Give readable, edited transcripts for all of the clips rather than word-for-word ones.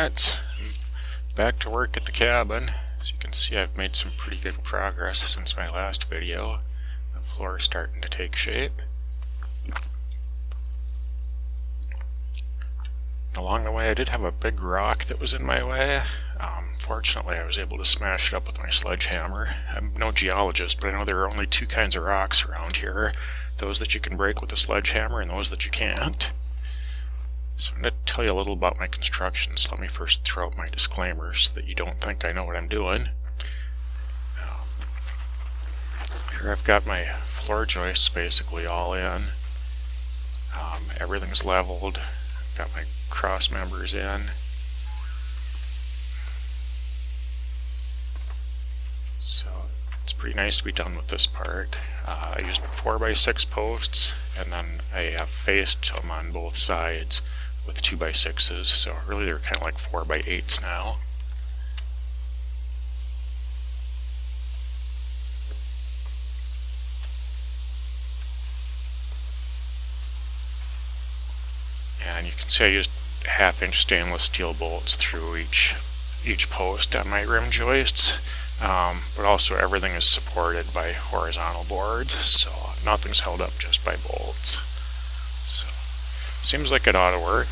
minutes. I'm back to work at the cabin. As you can see, I've made some pretty good progress since my last video. The floor is starting to take shape. Along the way I did have a big rock that was in my way. Fortunately I was able to smash it up with my sledgehammer. I'm no geologist, but I know there are only two kinds of rocks around here. Those that you can break with a sledgehammer and those that you can't. So I'm going to tell you a little about my construction, so let me first throw out my disclaimers so that you don't think I know what I'm doing. Here I've got my floor joists basically all in. Everything's leveled. I've got my cross members in. So it's pretty nice to be done with this part. I used 4x6 posts, and then I have faced them on both sides with 2x6s, so really they're kind of like 4x8s now. And you can see I used 1/2-inch stainless steel bolts through each post on my rim joists, but also everything is supported by horizontal boards, so nothing's held up just by bolts. So seems like it ought to work.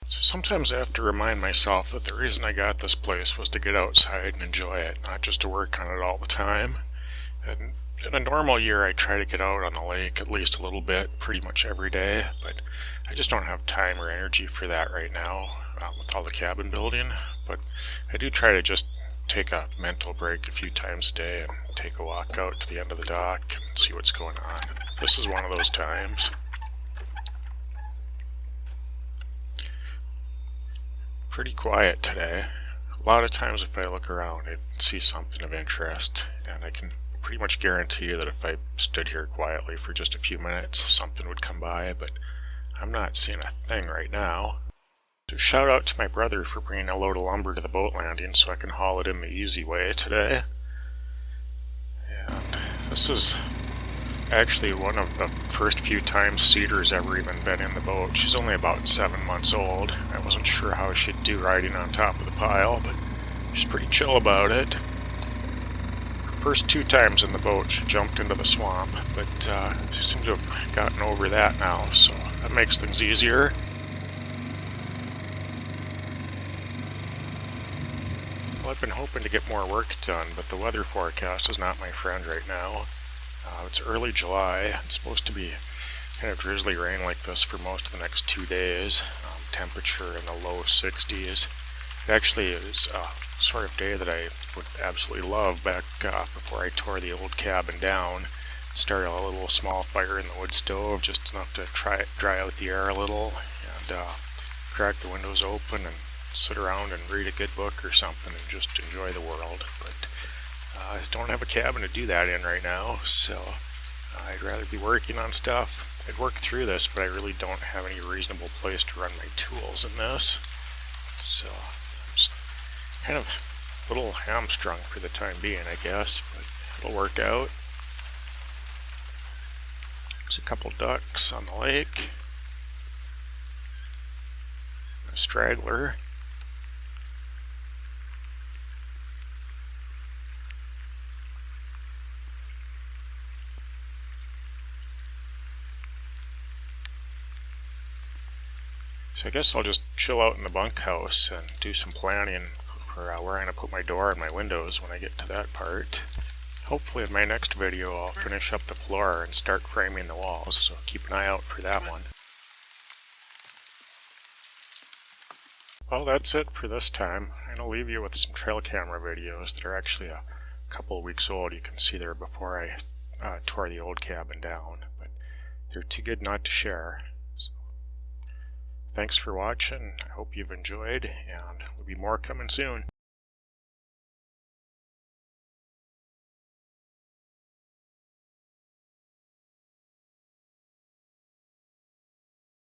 So sometimes I have to remind myself that the reason I got this place was to get outside and enjoy it, not just to work on it all the time. And in a normal year I try to get out on the lake at least a little bit, pretty much every day, but I just don't have time or energy for that right now with all the cabin building. But I do try to just take a mental break a few times a day and take a walk out to the end of the dock and see what's going on. This is one of those times. Pretty quiet today. A lot of times if I look around I see something of interest, and I can pretty much guarantee you that if I stood here quietly for just a few minutes something would come by, but I'm not seeing a thing right now. So shout out to my brother for bringing a load of lumber to the boat landing so I can haul it in the easy way today. And this is actually one of the first few times Cedar's ever even been in the boat. She's only about 7 months old. I wasn't sure how she'd do riding on top of the pile, but she's pretty chill about it. Her first 2 times in the boat she jumped into the swamp, but she seems to have gotten over that now, so that makes things easier. Well, I've been hoping to get more work done, but the weather forecast is not my friend right now. It's early July. It's supposed to be kind of drizzly rain like this for most of the next 2 days. Temperature in the low 60s. It actually is a sort of day that I would absolutely love back before I tore the old cabin down. Started a little small fire in the wood stove, just enough to dry out the air a little, and crack the windows open and sit around and read a good book or something and just enjoy the world. But I don't have a cabin to do that in right now, so I'd rather be working on stuff. I'd work through this, but I really don't have any reasonable place to run my tools in this. So I'm just kind of a little hamstrung for the time being, I guess, but it'll work out. There's a couple ducks on the lake. A straggler. So I guess I'll just chill out in the bunkhouse and do some planning for where I'm going to put my door and my windows when I get to that part. Hopefully in my next video I'll finish up the floor and start framing the walls, so keep an eye out for that one. Well, that's it for this time. I'm going to leave you with some trail camera videos that are actually a couple of weeks old. You can see there before I tore the old cabin down, but they're too good not to share. Thanks for watching. I hope you've enjoyed, and there'll be more coming soon.